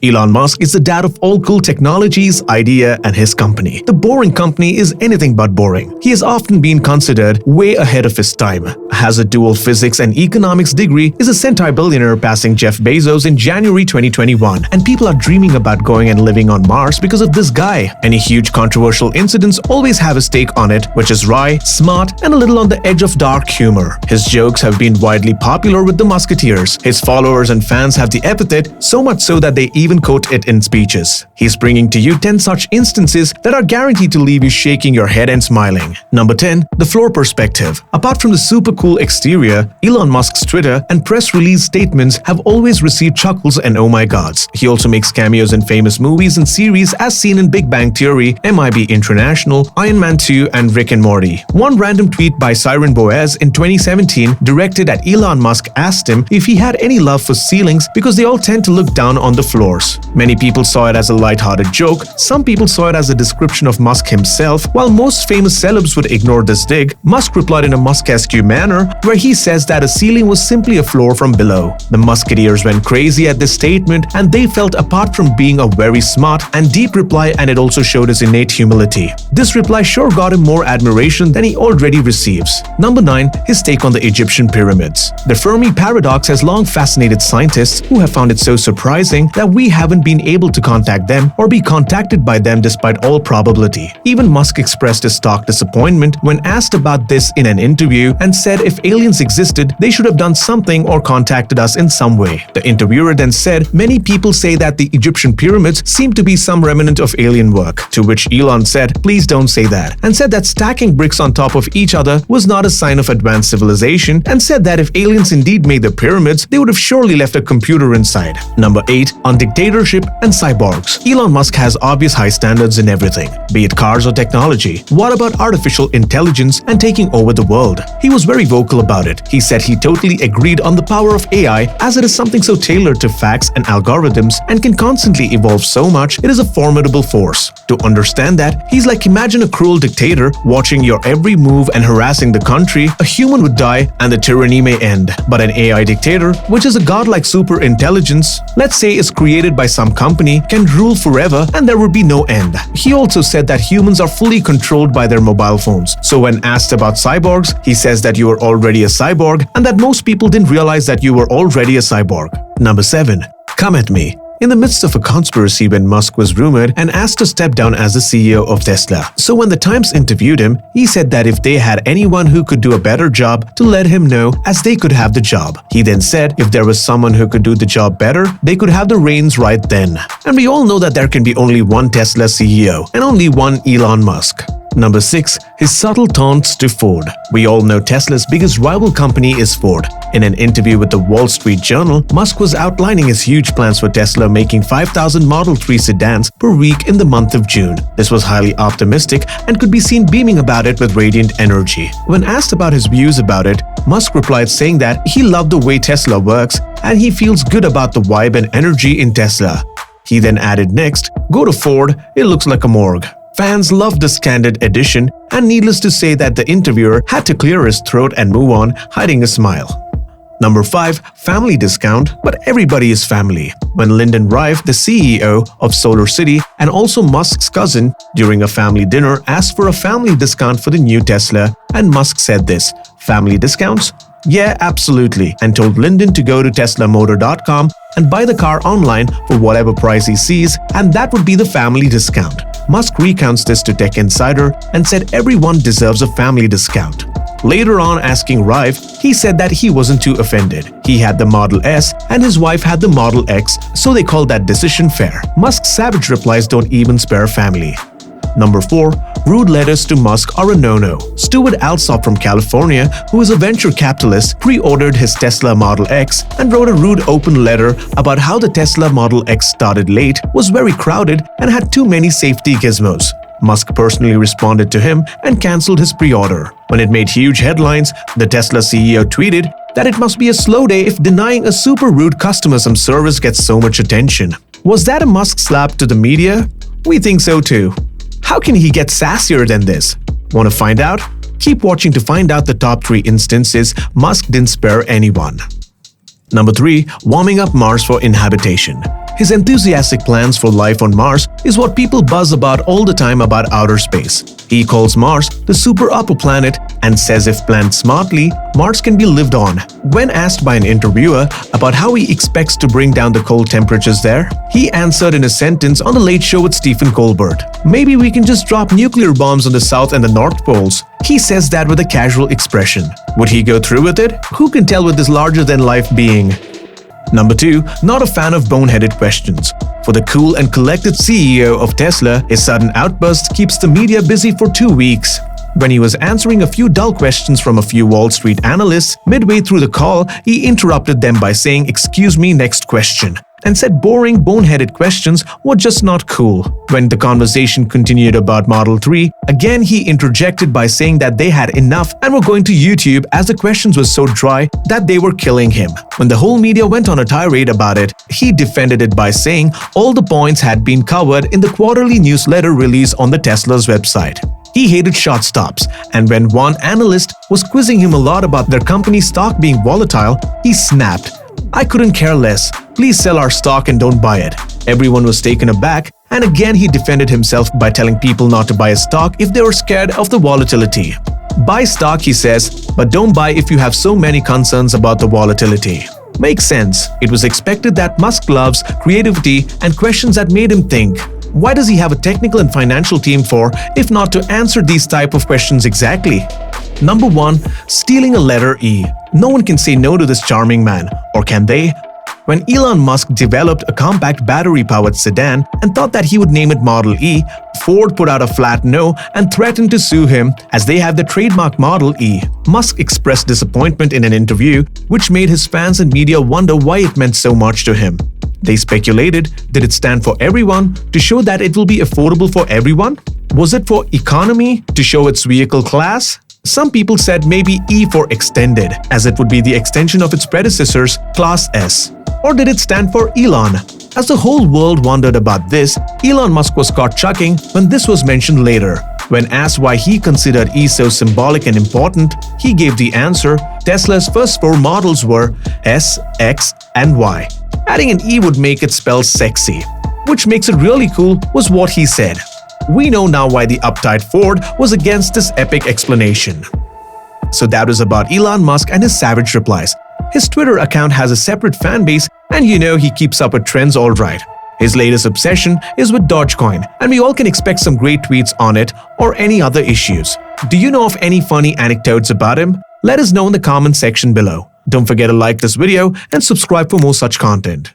Elon Musk is the dad of all cool technologies, idea, and his company. The boring company is anything but boring. He has often been considered way ahead of his time. Has a dual physics and economics degree, is a centibillionaire passing Jeff Bezos in January 2021, and people are dreaming about going and living on Mars because of this guy. Any huge controversial incidents always have his take on it, which is wry, smart, and a little on the edge of dark humor. His jokes have been widely popular with the Musketeers. His followers and fans have the epithet, so much so that they even quote it in speeches. He's bringing to you 10 such instances that are guaranteed to leave you shaking your head and smiling. Number 10. The floor perspective. Apart from the super cool exterior, Elon Musk's Twitter and press release statements have always received chuckles and oh my gods. He also makes cameos in famous movies and series as seen in Big Bang Theory, MIB International, Iron Man 2, and Rick and Morty. One random tweet by Siren Boaz in 2017 directed at Elon Musk asked him if he had any love for ceilings because they all tend to look down on the floors. Many people saw it as a light-hearted joke, some people saw it as a description of Musk himself. While most famous celebs would ignore this dig, Musk replied in a Musk-esque manner where he says that a ceiling was simply a floor from below. The Musketeers went crazy at this statement and they felt apart from being a very smart and deep reply, and it also showed his innate humility. This reply sure got him more admiration than he already receives. Number 9. His take on the Egyptian pyramids. The Fermi paradox has long fascinated scientists who have found it so surprising that we haven't been able to contact them or be contacted by them despite all probability. Even Musk expressed his stark disappointment when asked about this in an interview and said if aliens existed, they should have done something or contacted us in some way. The interviewer then said, many people say that the Egyptian pyramids seem to be some remnant of alien work, to which Elon said, please don't say that, and said that stacking bricks on top of each other was not a sign of advanced civilization, and said that if aliens indeed made the pyramids, they would have surely left a computer inside. Number 8. On dictatorship and cyborgs. Elon Musk has obvious high standards in everything, be it cars or technology. What about artificial intelligence and taking over the world? He was very vocal about it. He said he totally agreed on the power of AI as it is something so tailored to facts and algorithms and can constantly evolve so much, it is a formidable force. To understand that, he's like, imagine a cruel dictator watching your every move and harassing the country. A human would die and the tyranny may end. But an AI dictator, which is a godlike super intelligence, let's say is created by some company, can rule forever and there would be no end. He also said that humans are fully controlled by their mobile phones. So when asked about cyborgs, he says that you are already a cyborg and that most people didn't realize that you were already a cyborg. Number 7. Come at me. In the midst of a conspiracy when Musk was rumored and asked to step down as the CEO of Tesla. So when the Times interviewed him, he said that if they had anyone who could do a better job, to let him know as they could have the job. He then said if there was someone who could do the job better, they could have the reins right then. And we all know that there can be only one Tesla CEO and only one Elon Musk. Number 6. His subtle taunts to Ford. We all know Tesla's biggest rival company is Ford. In an interview with the Wall Street Journal, Musk was outlining his huge plans for Tesla making 5,000 Model 3 sedans per week in the month of June. This was highly optimistic and could be seen beaming about it with radiant energy. When asked about his views about it, Musk replied saying that he loved the way Tesla works and he feels good about the vibe and energy in Tesla. He then added next, go to Ford, it looks like a morgue. Fans loved this candid edition, and needless to say that the interviewer had to clear his throat and move on, hiding a smile. Number 5. Family discount, but everybody is family. When Lyndon Reeve, the CEO of Solar City and also Musk's cousin, during a family dinner asked for a family discount for the new Tesla, and Musk said this, family discounts? Yeah, absolutely, and told Lyndon to go to teslamotor.com and buy the car online for whatever price he sees, and that would be the family discount. Musk recounts this to Tech Insider and said everyone deserves a family discount. Later on, asking Reeve, he said that he wasn't too offended. He had the Model S and his wife had the Model X, so they called that decision fair. Musk's savage replies don't even spare family. Number 4. Rude letters to Musk are a no-no. Stuart Alsop from California, who is a venture capitalist, pre-ordered his Tesla Model X and wrote a rude open letter about how the Tesla Model X started late, was very crowded, and had too many safety gizmos. Musk personally responded to him and cancelled his pre-order. When it made huge headlines, the Tesla CEO tweeted that it must be a slow day if denying a super rude customer some service gets so much attention. Was that a Musk slap to the media? We think so too. How can he get sassier than this? Want to find out? Keep watching to find out the top 3 instances Musk didn't spare anyone. Number 3. Warming up Mars for inhabitation. His enthusiastic plans for life on Mars is what people buzz about all the time about outer space. He calls Mars the super upper planet and says if planned smartly, Mars can be lived on. When asked by an interviewer about how he expects to bring down the cold temperatures there, he answered in a sentence on The Late Show with Stephen Colbert, "Maybe we can just drop nuclear bombs on the South and the North Poles." He says that with a casual expression. Would he go through with it? Who can tell with this larger-than-life being? Number 2, not a fan of boneheaded questions. For the cool and collected CEO of Tesla, his sudden outburst keeps the media busy for 2 weeks. When he was answering a few dull questions from a few Wall Street analysts, midway through the call, he interrupted them by saying, "Excuse me, next question," and said boring, boneheaded questions were just not cool. When the conversation continued about Model 3, again he interjected by saying that they had enough and were going to YouTube as the questions were so dry that they were killing him. When the whole media went on a tirade about it, he defended it by saying all the points had been covered in the quarterly newsletter released on the Tesla's website. He hated short stops, and when one analyst was quizzing him a lot about their company's stock being volatile, he snapped, "I couldn't care less. Please sell our stock and don't buy it." Everyone was taken aback, and again he defended himself by telling people not to buy a stock if they were scared of the volatility. Buy stock, he says, but don't buy if you have so many concerns about the volatility. Makes sense. It was expected that Musk loves creativity and questions that made him think. Why does he have a technical and financial team for, if not to answer these type of questions exactly? Number 1, stealing a letter E. No one can say no to this charming man, or can they? When Elon Musk developed a compact battery-powered sedan and thought that he would name it Model E, Ford put out a flat no and threatened to sue him as they have the trademark Model E. Musk expressed disappointment in an interview, which made his fans and media wonder why it meant so much to him. They speculated, did it stand for everyone to show that it will be affordable for everyone? Was it for economy to show its vehicle class? Some people said maybe E for extended, as it would be the extension of its predecessor's Class S. Or did it stand for Elon? As the whole world wondered about this, Elon Musk was caught chuckling when this was mentioned later. When asked why he considered E so symbolic and important, he gave the answer, Tesla's first 4 models were S, X, and Y. Adding an E would make it spell sexy. Which makes it really cool was what he said. We know now why the uptight Ford was against this epic explanation. So that was about Elon Musk and his savage replies. His Twitter account has a separate fan base, and you know he keeps up with trends all right. His latest obsession is with Dogecoin, and we all can expect some great tweets on it or any other issues. Do you know of any funny anecdotes about him? Let us know in the comment section below. Don't forget to like this video and subscribe for more such content.